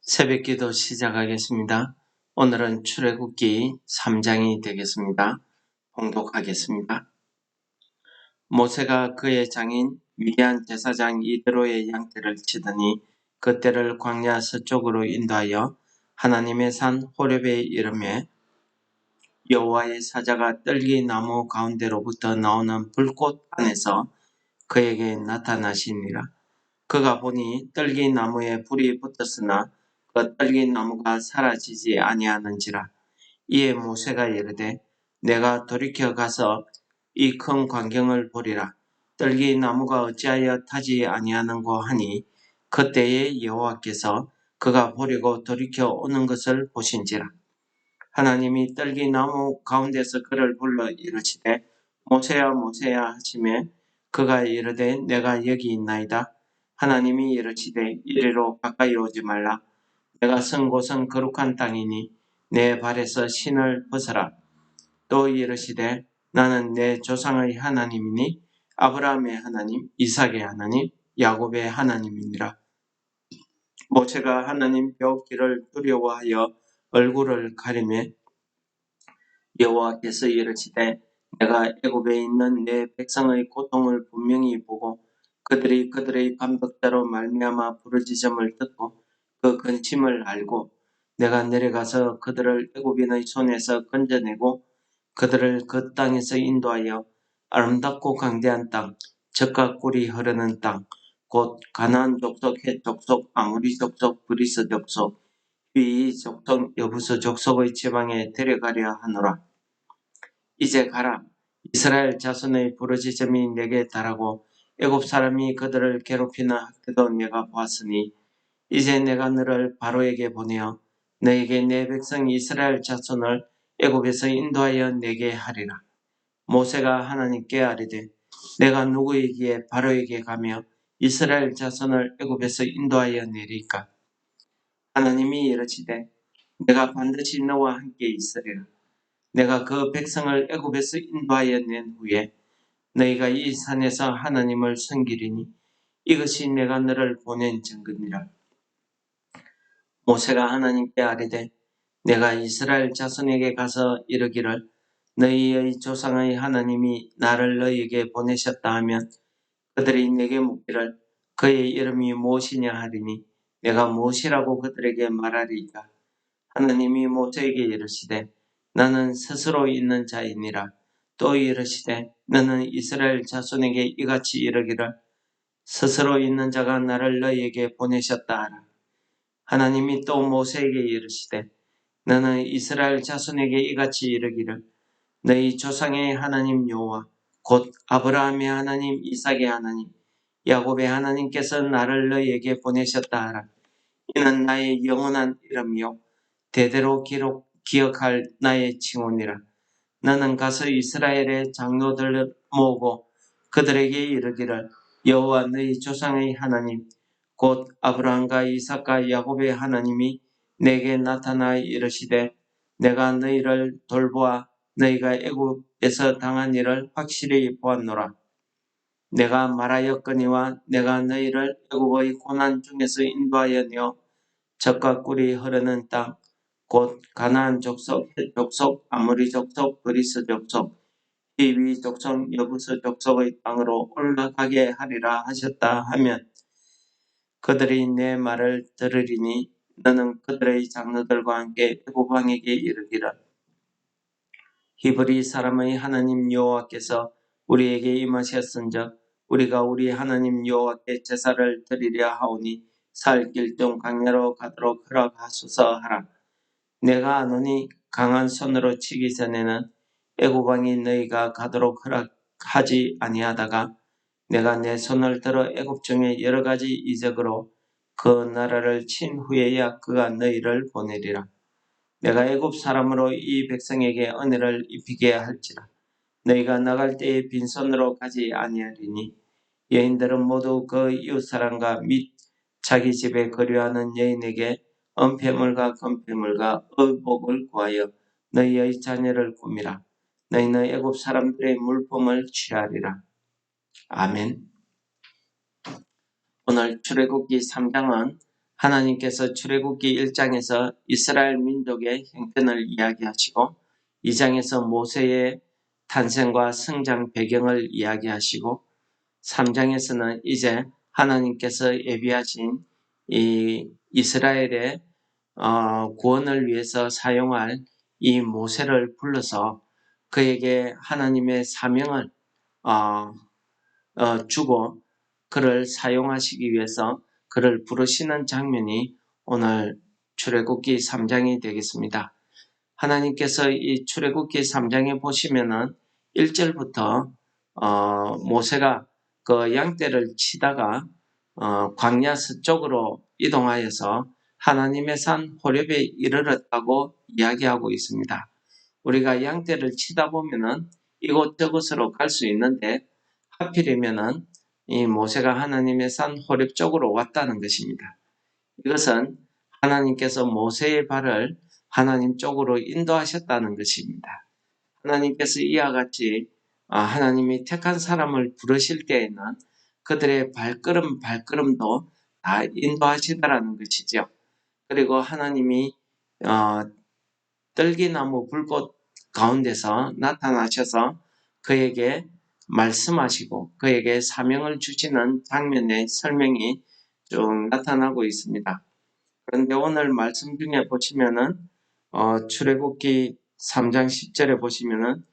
새벽기도 시작하겠습니다. 오늘은 출애굽기 3장이 되겠습니다. 봉독하겠습니다. 모세가 그의 장인 미디안 제사장 이드로의 양떼를 치더니 그떼를 광야 서쪽으로 인도하여 하나님의 산 호렙에 이르매 여호와의 사자가 떨기 나무 가운데로부터 나오는 불꽃 안에서 그에게 나타나시니라. 그가 보니 떨기 나무에 불이 붙었으나 그 떨기 나무가 사라지지 아니하는지라. 이에 모세가 이르되 내가 돌이켜 가서 이 큰 광경을 보리라. 떨기 나무가 어찌하여 타지 아니하는고 하니 그때에 여호와께서 그가 보려고 돌이켜 오는 것을 보신지라. 하나님이 떨기 나무 가운데서 그를 불러 이르시되 모세야 모세야 하시매 그가 이르되 내가 여기 있나이다. 하나님이 이르시되 이리로 가까이 오지 말라. 내가 선 곳은 거룩한 땅이니 내 발에서 신을 벗어라. 또 이르시되 나는 내 조상의 하나님이니 아브라함의 하나님, 이삭의 하나님, 야곱의 하나님이니라. 모세가 하나님 벽 길을 두려워하여 얼굴을 가리매 여호와께서 이르시되 내가 애굽에 있는 내 백성의 고통을 분명히 보고 그들이 그들의 반역자로 말미암아 부르짖음을 듣고 그 근심을 알고 내가 내려가서 그들을 애굽인의 손에서 건져내고 그들을 그 땅에서 인도하여 아름답고 강대한 땅, 젖과 꿀이 흐르는 땅, 곧 가나안 족속, 헷 족속, 아모리 족속, 브리스 족속, 휘이 족속, 여부스 족속의 지방에 데려가려 하노라. 이제 가라. 이스라엘 자손의 부르짖음이 내게 달하고 애굽 사람이 그들을 괴롭히는 학대도 내가 보았으니 이제 내가 너를 바로에게 보내어 너에게 내 백성 이스라엘 자손을 애굽에서 인도하여 내게 하리라. 모세가 하나님께 아뢰되 내가 누구이기에 바로에게 가며 이스라엘 자손을 애굽에서 인도하여 내리까? 하나님이 이르시되 내가 반드시 너와 함께 있으리라. 내가 그 백성을 애굽에서 인도하여 낸 후에 너희가 이 산에서 하나님을 섬기리니 이것이 내가 너를 보낸 증거니라. 모세가 하나님께 아뢰되 내가 이스라엘 자손에게 가서 이르기를 너희의 조상의 하나님이 나를 너희에게 보내셨다 하면 그들이 내게 묻기를 그의 이름이 무엇이냐 하리니 내가 무엇이라고 그들에게 말하리이까? 하나님이 모세에게 이르시되 나는 스스로 있는 자이니라. 또 이르시되 너는 이스라엘 자손에게 이같이 이르기를 스스로 있는 자가 나를 너희에게 보내셨다 하라. 하나님이 또 모세에게 이르시되 너는 이스라엘 자손에게 이같이 이르기를 너희 조상의 하나님 여호와 곧 아브라함의 하나님, 이삭의 하나님, 야곱의 하나님께서 나를 너희에게 보내셨다 하라. 이는 나의 영원한 이름이요 대대로 기억할 나의 칭호니라. 너는 가서 이스라엘의 장로들을 모으고 그들에게 이르기를 여호와 너희 조상의 하나님 곧 아브라함과 이삭과 야곱의 하나님이 내게 나타나 이르시되 내가 너희를 돌보아 너희가 애굽에서 당한 일을 확실히 보았노라. 내가 말하였거니와 내가 너희를 애굽의 고난 중에서 인도하여 내어 젖과 꿀이 흐르는 땅 곧 가나안 족속, 헷 족속, 아모리 족속, 브리스 족속, 히위 족속, 여부스 족속의 땅으로 올라가게 하리라 하셨다 하면 그들이 내 말을 들으리니 너는 그들의 장로들과 함께 애굽 왕에게 이르기를 히브리 사람의 하나님 여호와께서 우리에게 임하셨은즉 우리가 우리 하나님 여호와께 제사를 드리려 하오니 살 길 중 광야로 가도록 허락하소서 하라. 내가 아노니 강한 손으로 치기 전에는 애굽 왕이 너희가 가도록 허락하지 아니하다가 내가 내 손을 들어 애굽 중에 여러 가지 이적으로 그 나라를 친 후에야 그가 너희를 보내리라. 내가 애굽 사람으로 이 백성에게 은혜를 입히게 할지라. 너희가 나갈 때에 빈손으로 가지 아니하리니 여인들은 모두 그 이웃사람과 및 자기 집에 거류하는 여인에게 은폐물과 금폐물과 의복을 구하여 너희의 자녀를 꾸미라. 너희는 애굽 사람들의 물품을 취하리라. 아멘. 오늘 출애굽기 3장은 하나님께서 출애굽기 1장에서 이스라엘 민족의 형편을 이야기하시고 2장에서 모세의 탄생과 성장 배경을 이야기하시고 3장에서는 이제 하나님께서 예비하신 이 이스라엘의 구원을 위해서 사용할 이 모세를 불러서 그에게 하나님의 사명을 주고 그를 사용하시기 위해서 그를 부르시는 장면이 오늘 출애굽기 3장이 되겠습니다. 하나님께서 이 출애굽기 3장에 보시면은 1절부터 모세가 그 양떼를 치다가 광야 서쪽으로 이동하여서 하나님의 산 호렙에 이르렀다고 이야기하고 있습니다. 우리가 양떼를 치다 보면은 이곳저곳으로 갈 수 있는데 하필이면은 이 모세가 하나님의 산 호렙 쪽으로 왔다는 것입니다. 이것은 하나님께서 모세의 발을 하나님 쪽으로 인도하셨다는 것입니다. 하나님께서 이와 같이 하나님이 택한 사람을 부르실 때에는 그들의 발걸음도 다 인도하시더라는 것이죠. 그리고 하나님이 떨기나무 불꽃 가운데서 나타나셔서 그에게 말씀하시고 그에게 사명을 주시는 장면의 설명이 쭉 나타나고 있습니다. 그런데 오늘 말씀 중에 보시면은 출애굽기 3장 10절에 보시면은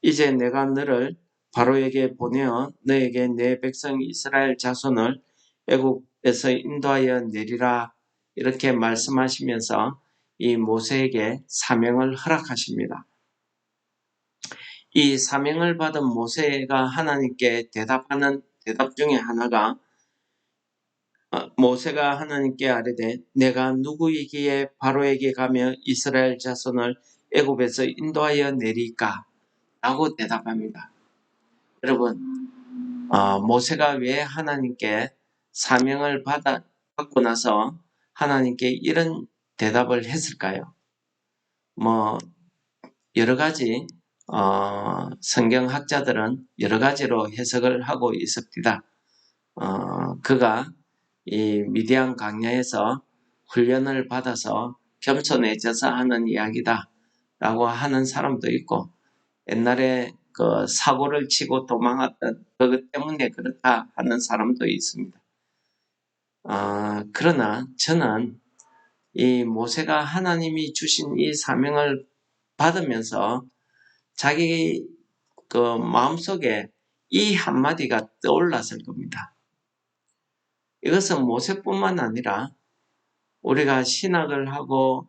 이제 내가 너를 바로에게 보내어 너에게 내 백성 이스라엘 자손을 애굽에서 인도하여 내리라 이렇게 말씀하시면서 이 모세에게 사명을 허락하십니다. 이 사명을 받은 모세가 하나님께 대답하는 대답 중에 하나가 모세가 하나님께 아뢰되 내가 누구이기에 바로에게 가며 이스라엘 자손을 애굽에서 인도하여 내리까? 라고 대답합니다. 여러분 모세가 왜 하나님께 사명을 받고 나서 하나님께 이런 대답을 했을까요? 여러 가지 성경학자들은 여러 가지로 해석을 하고 있습니다. 그가 이 미디안 광야에서 훈련을 받아서 겸손해져서 하는 이야기다 라고 하는 사람도 있고 옛날에 그 사고를 치고 도망왔던 그것 때문에 그렇다 하는 사람도 있습니다. 그러나 저는 이 모세가 하나님이 주신 이 사명을 받으면서 자기 그 마음속에 이 한마디가 떠올랐을 겁니다. 이것은 모세뿐만 아니라 우리가 신학을 하고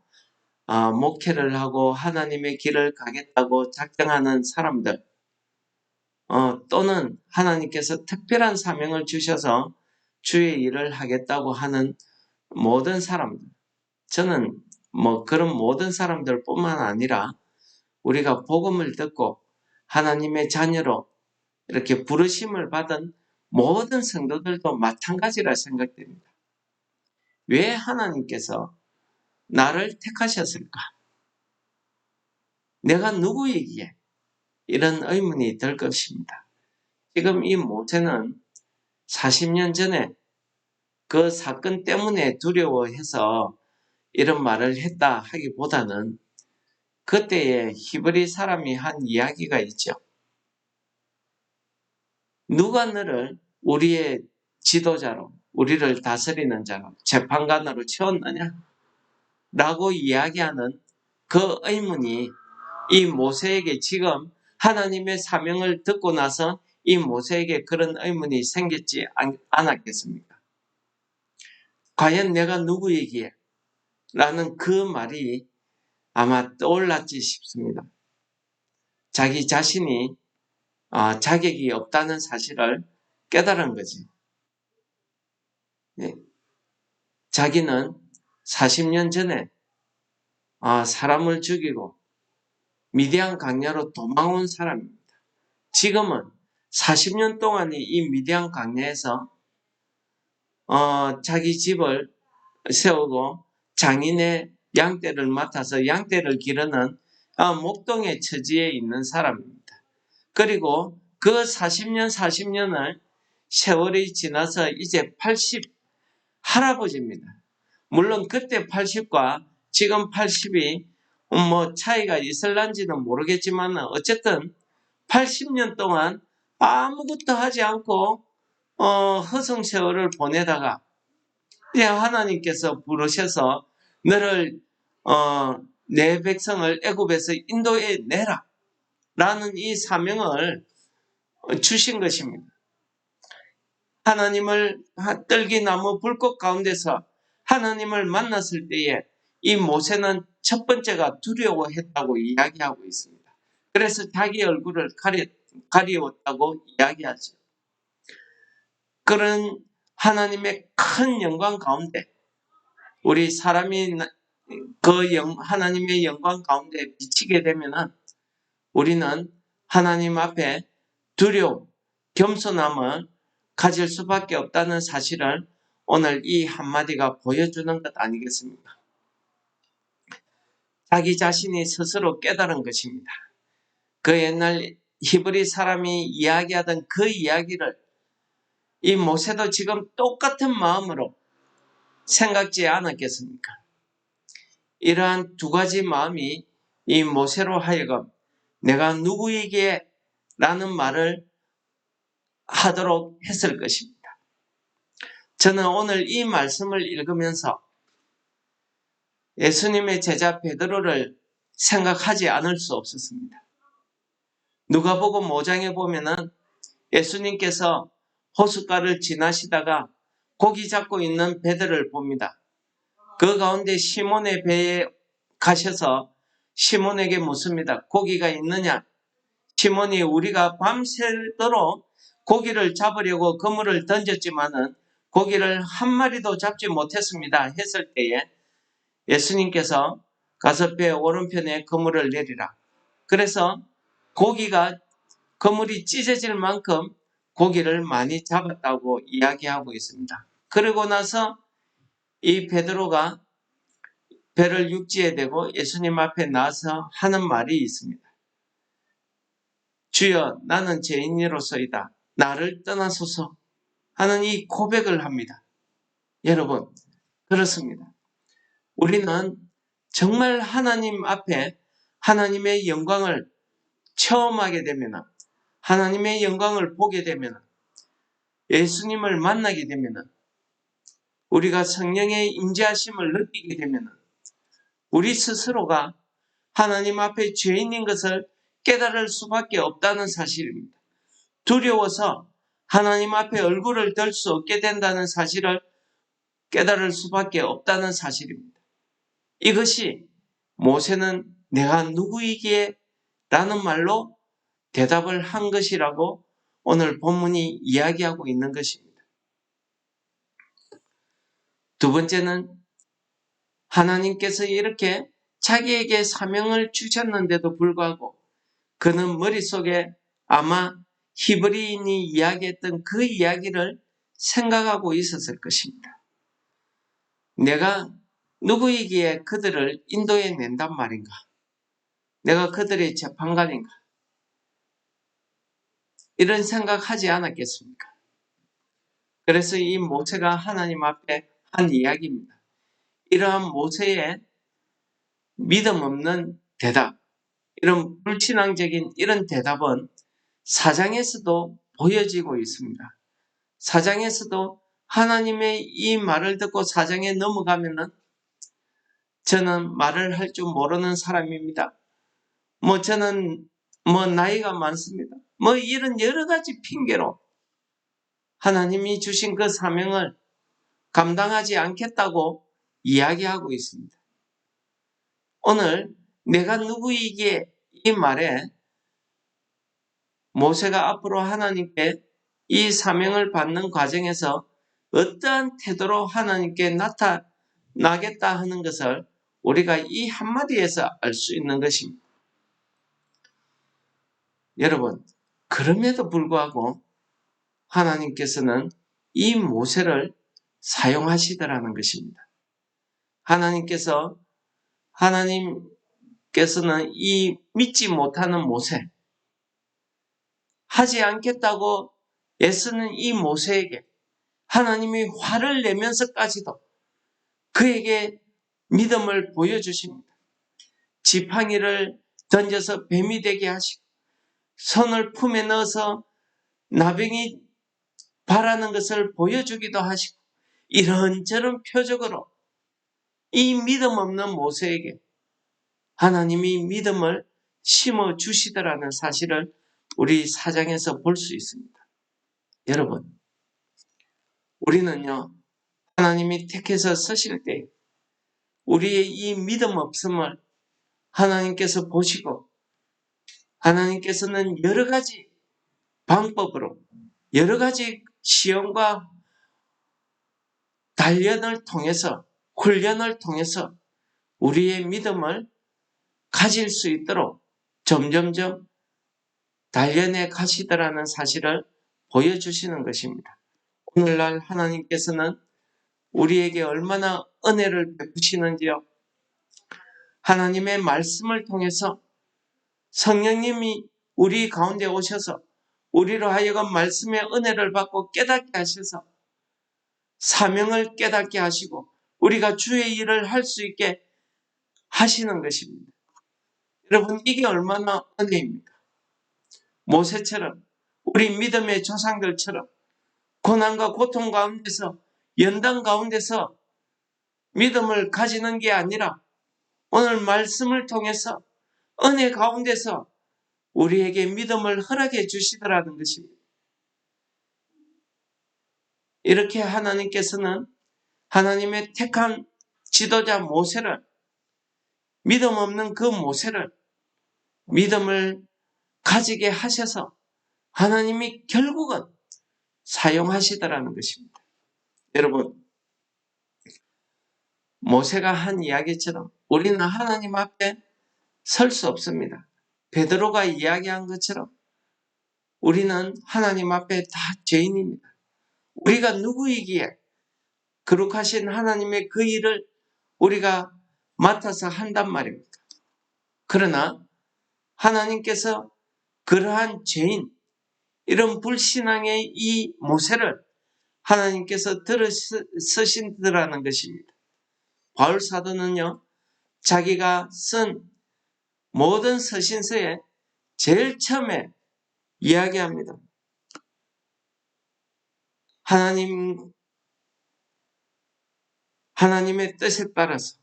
목회를 하고 하나님의 길을 가겠다고 작정하는 사람들 또는 하나님께서 특별한 사명을 주셔서 주의 일을 하겠다고 하는 모든 사람들 저는 그런 모든 사람들뿐만 아니라 우리가 복음을 듣고 하나님의 자녀로 이렇게 부르심을 받은 모든 성도들도 마찬가지라 생각됩니다. 왜 하나님께서 나를 택하셨을까? 내가 누구이기에? 이런 의문이 들 것입니다. 지금 이 모세는 40년 전에 그 사건 때문에 두려워해서 이런 말을 했다 하기보다는 그때의 히브리 사람이 한 이야기가 있죠. 누가 너를 우리의 지도자로 우리를 다스리는 자로 재판관으로 채웠느냐? 라고 이야기하는 그 의문이 이 모세에게 지금 하나님의 사명을 듣고 나서 이 모세에게 그런 의문이 생겼지 않았겠습니까? 과연 내가 누구이기에? 라는 그 말이 아마 떠올랐지 싶습니다. 자기 자신이 자격이 없다는 사실을 깨달은 거지. 네. 자기는 40년 전에 사람을 죽이고 미디안 광야로 도망온 사람입니다. 지금은 40년 동안 이 미디안 광야에서 자기 집을 세우고 장인의 양떼를 맡아서 양떼를 기르는 목동의 처지에 있는 사람입니다. 그리고 그 40년을 세월이 지나서 이제 80 할아버지입니다. 물론 그때 80과 지금 80이 차이가 있을란지는 모르겠지만 어쨌든 80년 동안 아무것도 하지 않고 허송세월을 보내다가 이제 하나님께서 부르셔서 너를 내 백성을 애굽에서 인도해 내라 라는 이 사명을 주신 것입니다. 하나님을 떨기나무 불꽃 가운데서 하나님을 만났을 때에 이 모세는 첫 번째가 두려워했다고 이야기하고 있습니다. 그래서 자기 얼굴을 가리웠다고 이야기하죠. 그런 하나님의 큰 영광 가운데 우리 사람이 하나님의 영광 가운데 비치게 되면 우리는 하나님 앞에 두려움, 겸손함을 가질 수밖에 없다는 사실을 오늘 이 한마디가 보여주는 것 아니겠습니까? 자기 자신이 스스로 깨달은 것입니다. 그 옛날 히브리 사람이 이야기하던 그 이야기를 이 모세도 지금 똑같은 마음으로 생각지 않았겠습니까? 이러한 두 가지 마음이 이 모세로 하여금 내가 누구에게 라는 말을 하도록 했을 것입니다. 저는 오늘 이 말씀을 읽으면서 예수님의 제자 베드로를 생각하지 않을 수 없었습니다. 누가복음 5장에 보면은 예수님께서 호숫가를 지나시다가 고기 잡고 있는 베드로를 봅니다. 그 가운데 시몬의 배에 가셔서 시몬에게 묻습니다. 고기가 있느냐? 시몬이 우리가 밤새도록 고기를 잡으려고 그물을 던졌지만은 고기를 한 마리도 잡지 못했습니다. 했을 때에 예수님께서 가서 배 오른편에 그물을 내리라. 그래서 그물이 찢어질 만큼 고기를 많이 잡았다고 이야기하고 있습니다. 그러고 나서 이 베드로가 배를 육지에 대고 예수님 앞에 나서 하는 말이 있습니다. 주여, 나는 죄인으로서이다. 나를 떠나소서 하는 이 고백을 합니다. 여러분, 그렇습니다. 우리는 정말 하나님 앞에 하나님의 영광을 체험하게 되면, 하나님의 영광을 보게 되면, 예수님을 만나게 되면, 우리가 성령의 임재하심을 느끼게 되면 우리 스스로가 하나님 앞에 죄인인 것을 깨달을 수밖에 없다는 사실입니다. 두려워서 하나님 앞에 얼굴을 들 수 없게 된다는 사실을 깨달을 수밖에 없다는 사실입니다. 이것이 모세는 내가 누구이기에 라는 말로 대답을 한 것이라고 오늘 본문이 이야기하고 있는 것입니다. 두 번째는 하나님께서 이렇게 자기에게 사명을 주셨는데도 불구하고 그는 머릿속에 아마 히브리인이 이야기했던 그 이야기를 생각하고 있었을 것입니다. 내가 누구이기에 그들을 인도해 낸단 말인가? 내가 그들의 재판관인가? 이런 생각하지 않았겠습니까? 그래서 이 모세가 하나님 앞에 한 이야기입니다. 이러한 모세의 믿음 없는 대답, 이런 불신앙적인 이런 대답은 사장에서도 보여지고 있습니다. 사장에서도 하나님의 이 말을 듣고 사장에 넘어가면은 저는 말을 할 줄 모르는 사람입니다. 저는 나이가 많습니다. 이런 여러 가지 핑계로 하나님이 주신 그 사명을 감당하지 않겠다고 이야기하고 있습니다. 오늘 내가 누구이기에 이 말에 모세가 앞으로 하나님께 이 사명을 받는 과정에서 어떠한 태도로 하나님께 나타나겠다 하는 것을 우리가 이 한마디에서 알 수 있는 것입니다. 여러분, 그럼에도 불구하고 하나님께서는 이 모세를 사용하시더라는 것입니다. 하나님께서는 이 믿지 못하는 모세, 하지 않겠다고 애쓰는 이 모세에게 하나님이 화를 내면서까지도 그에게 믿음을 보여주십니다. 지팡이를 던져서 뱀이 되게 하시고 손을 품에 넣어서 나병이 바라는 것을 보여주기도 하시고 이런저런 표적으로 이 믿음 없는 모세에게 하나님이 믿음을 심어주시더라는 사실을 우리 사장에서 볼 수 있습니다. 여러분, 우리는요, 하나님이 택해서 쓰실 때 우리의 이 믿음 없음을 하나님께서 보시고 하나님께서는 여러 가지 방법으로 여러 가지 시험과 단련을 통해서 훈련을 통해서 우리의 믿음을 가질 수 있도록 점점점 단련해 가시더라는 사실을 보여주시는 것입니다. 오늘날 하나님께서는 우리에게 얼마나 은혜를 베푸시는지요. 하나님의 말씀을 통해서 성령님이 우리 가운데 오셔서 우리로 하여금 말씀의 은혜를 받고 깨닫게 하셔서 사명을 깨닫게 하시고 우리가 주의 일을 할 수 있게 하시는 것입니다. 여러분, 이게 얼마나 은혜입니까? 모세처럼 우리 믿음의 조상들처럼 고난과 고통 가운데서 연단 가운데서 믿음을 가지는 게 아니라 오늘 말씀을 통해서 은혜 가운데서 우리에게 믿음을 허락해 주시더라는 것입니다. 이렇게 하나님께서는 하나님의 택한 지도자 모세를 믿음 없는 그 모세를 믿음을 가지게 하셔서 하나님이 결국은 사용하시더라는 것입니다. 여러분, 모세가 한 이야기처럼 우리는 하나님 앞에 설 수 없습니다. 베드로가 이야기한 것처럼 우리는 하나님 앞에 다 죄인입니다. 우리가 누구이기에 거룩하신 하나님의 그 일을 우리가 맡아서 한단 말입니다. 그러나 하나님께서 그러한 죄인, 이런 불신앙의 이 모세를 하나님께서 들으시더라는 것입니다. 바울 사도는요, 자기가 쓴 모든 서신서에 제일 처음에 이야기합니다. 하나님의 뜻에 따라서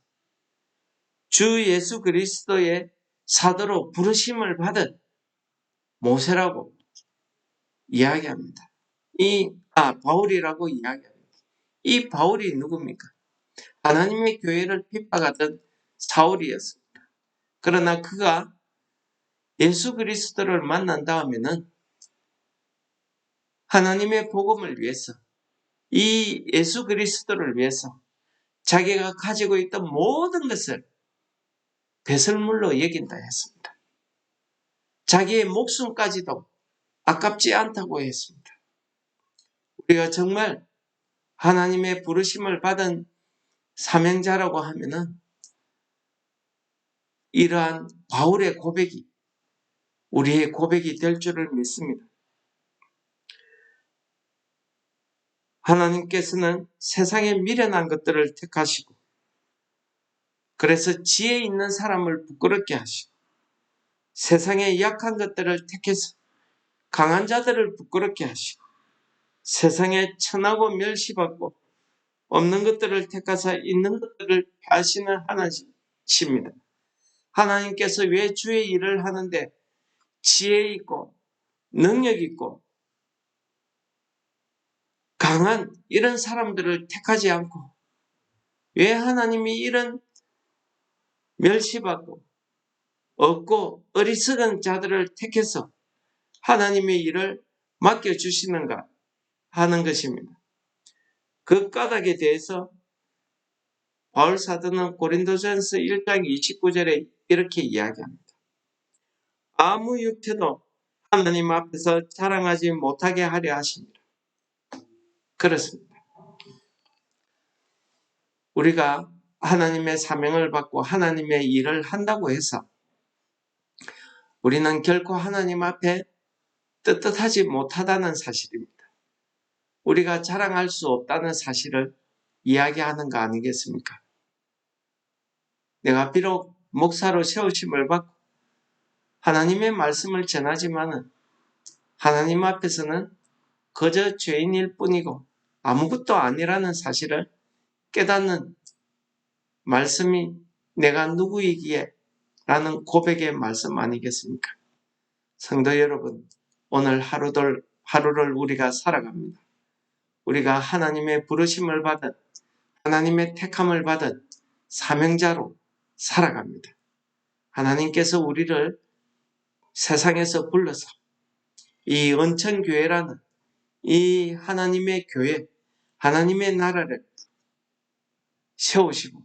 주 예수 그리스도의 사도로 부르심을 받은 모세라고 이야기합니다. 바울이라고 이야기합니다. 이 바울이 누굽니까? 하나님의 교회를 핍박하던 사울이었습니다. 그러나 그가 예수 그리스도를 만난 다음에는 하나님의 복음을 위해서 이 예수 그리스도를 위해서 자기가 가지고 있던 모든 것을 배설물로 여긴다 했습니다. 자기의 목숨까지도 아깝지 않다고 했습니다. 우리가 정말 하나님의 부르심을 받은 사명자라고 하면은 이러한 바울의 고백이 우리의 고백이 될 줄을 믿습니다. 하나님께서는 세상에 미련한 것들을 택하시고 그래서 지혜 있는 사람을 부끄럽게 하시고 세상의 약한 것들을 택해서 강한 자들을 부끄럽게 하시고 세상에 천하고 멸시받고 없는 것들을 택하사 있는 것들을 하시는 하나님이십니다. 하나님께서 왜 주의 일을 하는데 지혜 있고 능력 있고 강한 이런 사람들을 택하지 않고 왜 하나님이 이런 멸시받고 없고 어리석은 자들을 택해서 하나님의 일을 맡겨주시는가 하는 것입니다. 그 까닭에 대해서 바울 사도는 고린도전서 1장 29절에 이렇게 이야기합니다. 아무 육체도 하나님 앞에서 자랑하지 못하게 하려 하십니다. 그렇습니다. 우리가 하나님의 사명을 받고 하나님의 일을 한다고 해서 우리는 결코 하나님 앞에 떳떳하지 못하다는 사실입니다. 우리가 자랑할 수 없다는 사실을 이야기하는 거 아니겠습니까? 내가 비록 목사로 세우심을 받고 하나님의 말씀을 전하지만은 하나님 앞에서는 그저 죄인일 뿐이고 아무것도 아니라는 사실을 깨닫는 말씀이 내가 누구이기에 라는 고백의 말씀 아니겠습니까? 성도 여러분, 오늘 하루를 우리가 살아갑니다. 우리가 하나님의 부르심을 받은, 하나님의 택함을 받은 사명자로 살아갑니다. 하나님께서 우리를 세상에서 불러서 이 은천교회라는 이 하나님의 교회, 하나님의 나라를 세우시고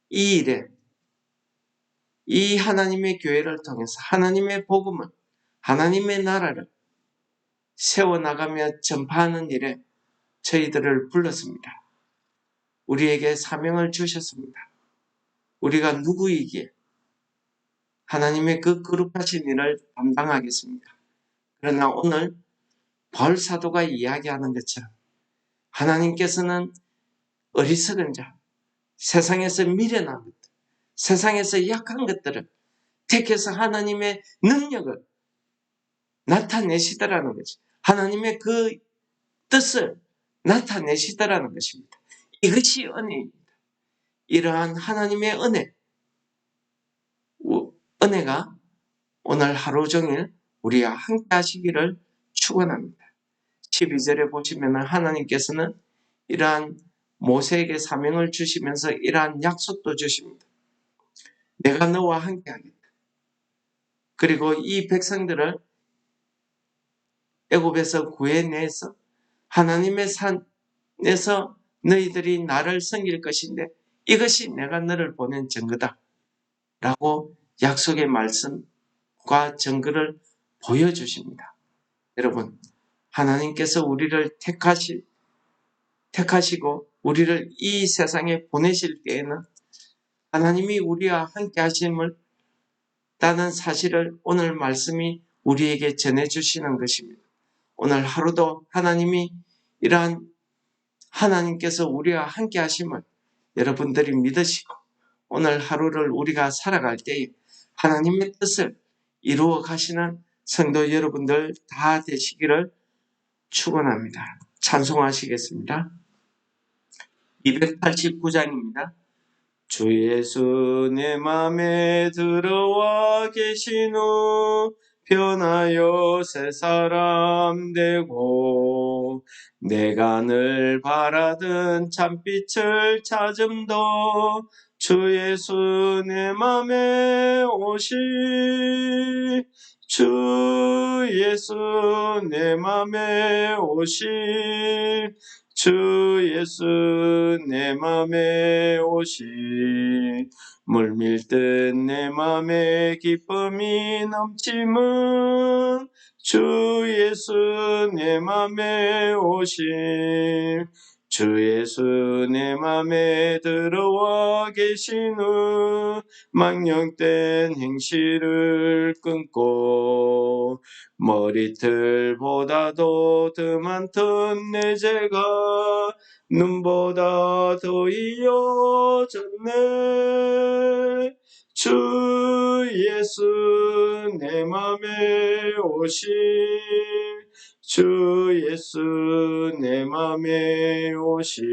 이 일에 이 하나님의 교회를 통해서 하나님의 복음을, 하나님의 나라를 세워나가며 전파하는 일에 저희들을 불렀습니다. 우리에게 사명을 주셨습니다. 우리가 누구이기에 하나님의 그 거룩하신 일을 담당하겠습니까? 그러나 오늘 바울 사도가 이야기하는 것처럼 하나님께서는 어리석은 자, 세상에서 미련한 것들, 세상에서 약한 것들을 택해서 하나님의 능력을 나타내시더라는 거죠. 하나님의 그 뜻을 나타내시더라는 것입니다. 이것이 은혜입니다. 이러한 하나님의 은혜가 오늘 하루 종일 우리와 함께 하시기를 축원합니다. 12절에 보시면 하나님께서는 이러한 모세에게 사명을 주시면서 이러한 약속도 주십니다. 내가 너와 함께 하겠다. 그리고 이 백성들을 애굽에서 구해내서 하나님의 산에서 너희들이 나를 섬길 것인데 이것이 내가 너를 보낸 증거다. 라고 약속의 말씀과 증거를 보여주십니다. 여러분, 하나님께서 우리를 택하시고 우리를 이 세상에 보내실 때에는 하나님이 우리와 함께 하심을 다는 사실을 오늘 말씀이 우리에게 전해주시는 것입니다. 오늘 하루도 하나님이 이러한 하나님께서 우리와 함께 하심을 여러분들이 믿으시고 오늘 하루를 우리가 살아갈 때에 하나님의 뜻을 이루어 가시는 성도 여러분들 다 되시기를 축원합니다. 찬송하시겠습니다. 289장입니다. 주 예수 내 맘에 들어와 계신 후 변하여 새 사람 되고 내가 늘 바라던 참빛을 찾음도 주 예수 내 맘에 오시 주 예수 내 맘에 오시 주 예수 내 맘에 오시 물밀듯 내 맘에 기쁨이 넘침은 주 예수 내 맘에 오시 주 예수 내 맘에 들어와 계신 후 망령된 행실을 끊고 머리털보다도 더 많던 내 죄가 눈보다 더 이어졌네 주 예수 내 맘에 오시 주 예수 내 맘에 오시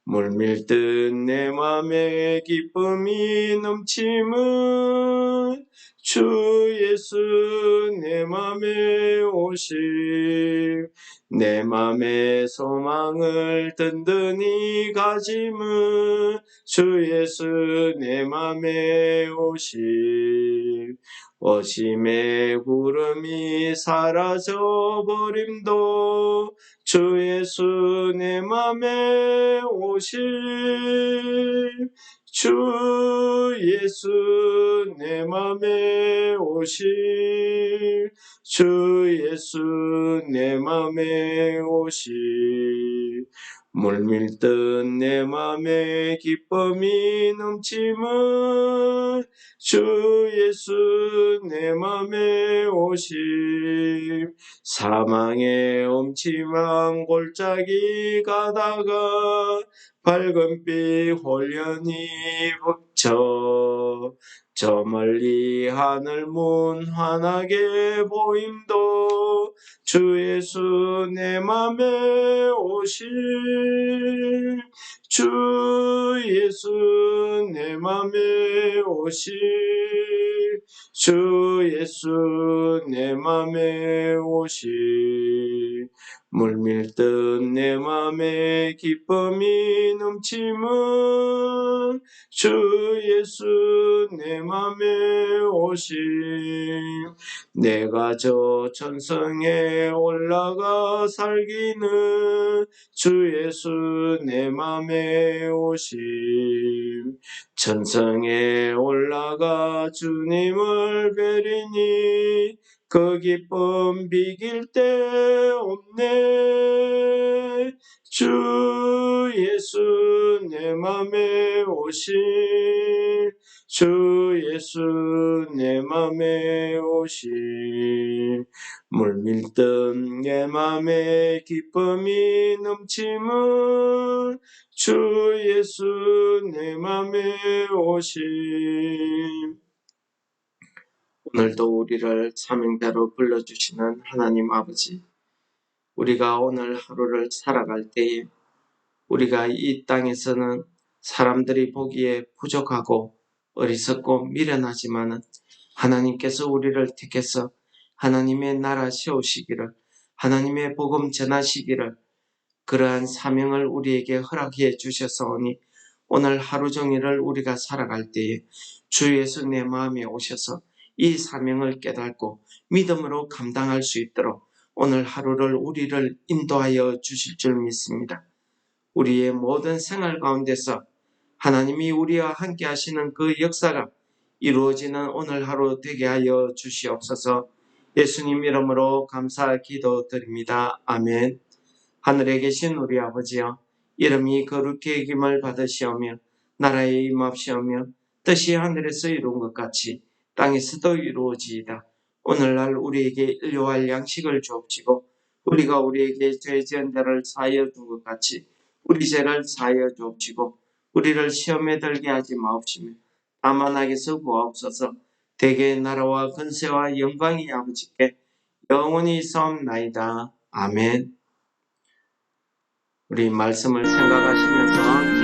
물밀듯 내 맘에 기쁨이 넘침은 주 예수 내 맘에 오시 내 맘의 소망을 든든히 가짐은 주 예수 내 맘에 오시 어심의 구름이 사라져 버림도 주 예수 내 맘에 오시 주 예수 내 맘에 오시 주 예수 내 맘에 오시 물밀듯 내 맘에 기쁨이 넘침은 주 예수 내 맘에 오시 사망의 엄침한 골짜기 가다가 밝은 빛 홀연히 비쳐 저 멀리 하늘 문 환하게 보임도 주 예수 내 맘에 오실 주 예수 내 맘에 오실 주 예수 내 맘에 오실 물밀듯 내 맘에 기쁨이 넘치면 주 예수 내 맘에 오실 내가 저 천성에 올라가 살기는 주 예수 내 맘에 오실 천성에 올라가 주님을 뵈리니 그 기쁨 비길 데 없네 주 예수 내 맘에 오실 주 예수 내 맘에 오실 물밀듯 내 맘에 기쁨이 넘치면 주 예수 내 맘에 오실 오늘도 우리를 사명대로 불러주시는 하나님 아버지 우리가 오늘 하루를 살아갈 때에 우리가 이 땅에서는 사람들이 보기에 부족하고 어리석고 미련하지만 하나님께서 우리를 택해서 하나님의 나라 세우시기를 하나님의 복음 전하시기를 그러한 사명을 우리에게 허락해 주셨사오니 오늘 하루 종일을 우리가 살아갈 때에 주 예수 내 마음에 오셔서 이 사명을 깨닫고 믿음으로 감당할 수 있도록 오늘 하루를 우리를 인도하여 주실 줄 믿습니다. 우리의 모든 생활 가운데서 하나님이 우리와 함께 하시는 그 역사가 이루어지는 오늘 하루 되게 하여 주시옵소서. 예수님 이름으로 감사 기도드립니다. 아멘. 하늘에 계신 우리 아버지여 이름이 거룩히 여김을 받으시오며 나라에 임합시오며 뜻이 하늘에서 이룬 것 같이 땅에서도 이루어지이다. 오늘날 우리에게 일용할 양식을 주옵시고 우리가 우리에게 죄 지은 자를 사하여 준 것 같이 우리 죄를 사하여 주옵시고 우리를 시험에 들게 하지 마옵시며 다만 악에서 구하옵소서. 대개의 나라와 권세와 영광이 아버지께 영원히 있사옵나이다. 아멘. 우리 말씀을 생각하시면서